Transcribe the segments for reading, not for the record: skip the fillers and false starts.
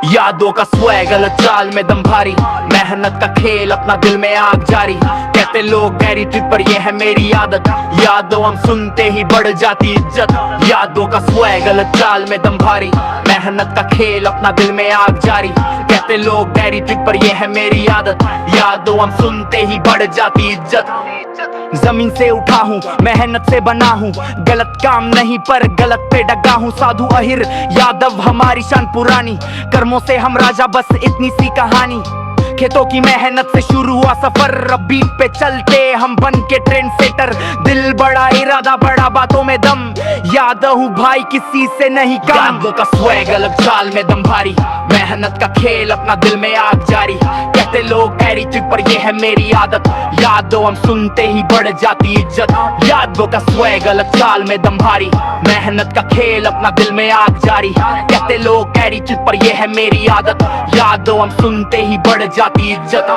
यादों का स्वैग गलत चाल में दम भारी, मेहनत का खेल अपना दिल में आग जारी। कहते लोग गहरी ट्रिप पर ये है मेरी आदत, यादों हम सुनते ही बढ़ जाती इज्जत। यादों का स्वैग गलत चाल में दम भारी, मेहनत का खेल अपना दिल में आग जारी। कहते लोग गहरी ट्रिप पर ये है मेरी आदत, यादों हम सुनते ही बढ़ जाती इज्जत। जमीन से उठा हूँ, मेहनत से बना हूँ, गलत काम नहीं पर गलत पे डगा हूँ। साधु अहिर यादव हमारी शान पुरानी, कर्मों से हम राजा बस इतनी सी कहानी। खेतों की मेहनत से शुरू हुआ सफर, अब बीट पे चलते हम बन के ट्रेंड सेटर। दिल बड़ा इरादा बड़ा बातों में दम, यादव हूँ भाई किसी से नहीं कम। यादों का स्वैग अलग चाल में दम भारी, मेहनत का खेल अपना दिल में आग जारी। कहते लोग गहरी ट्रिप पर ये है मेरी आदत, यादों हम सुनते ही बढ़ जाती इज्जत। यादों का स्वैग अलग चाल में दम भारी, मेहनत का खेल अपना दिल में आग जारी। कहते लोग गहरी ट्रिप पर ये है मेरी आदत, यादों हम सुनते ही बढ़ जाती इज्जत।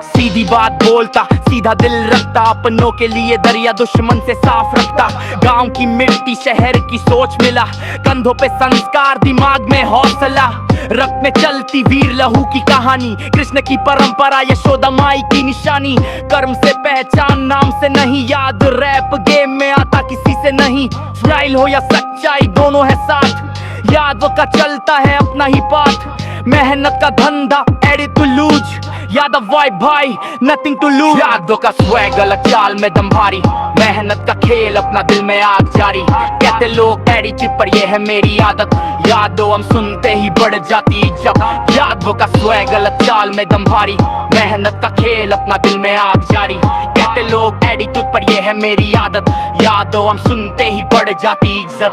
सीधी बात बोलता, सीधा दिल रखता, अपनों के लिए दरिया दुश्मन से साफ रखता। गांव की मिट्टी शहर की सोच मिला, कंधों पे संस्कार दिमाग में हौसला। रक्त में चलती वीर लहू की कहानी, कृष्ण की परंपरा यशोदा माई की निशानी। कर्म से पहचान नाम से नहीं, याद रैप गेम में आता किसी से नहीं। स्टाइल हो या सच्चाई दोनों है साथ, यादों का चलता है अपना ही पाथ। मेहनत का धंधा एडी टू लूज, यादव वाइब भाई नथिंग टू लूज। यादों का स्वैग अलग चाल में दम भारी, मेहनत का खेल अपना दिल में आग जारी। कहते लोग एडी ट्रिप पर ये है मेरी आदत, यादों हम सुनते ही बढ़ जाती इज्जत। यादों का स्वैग अलग चाल में दम भारी, मेहनत का खेल अपना दिल में आग जारी। कहते लोग एडी ट्रिप पर ये है मेरी आदत, यादों हम सुनते ही बढ़ जाती इज्जत।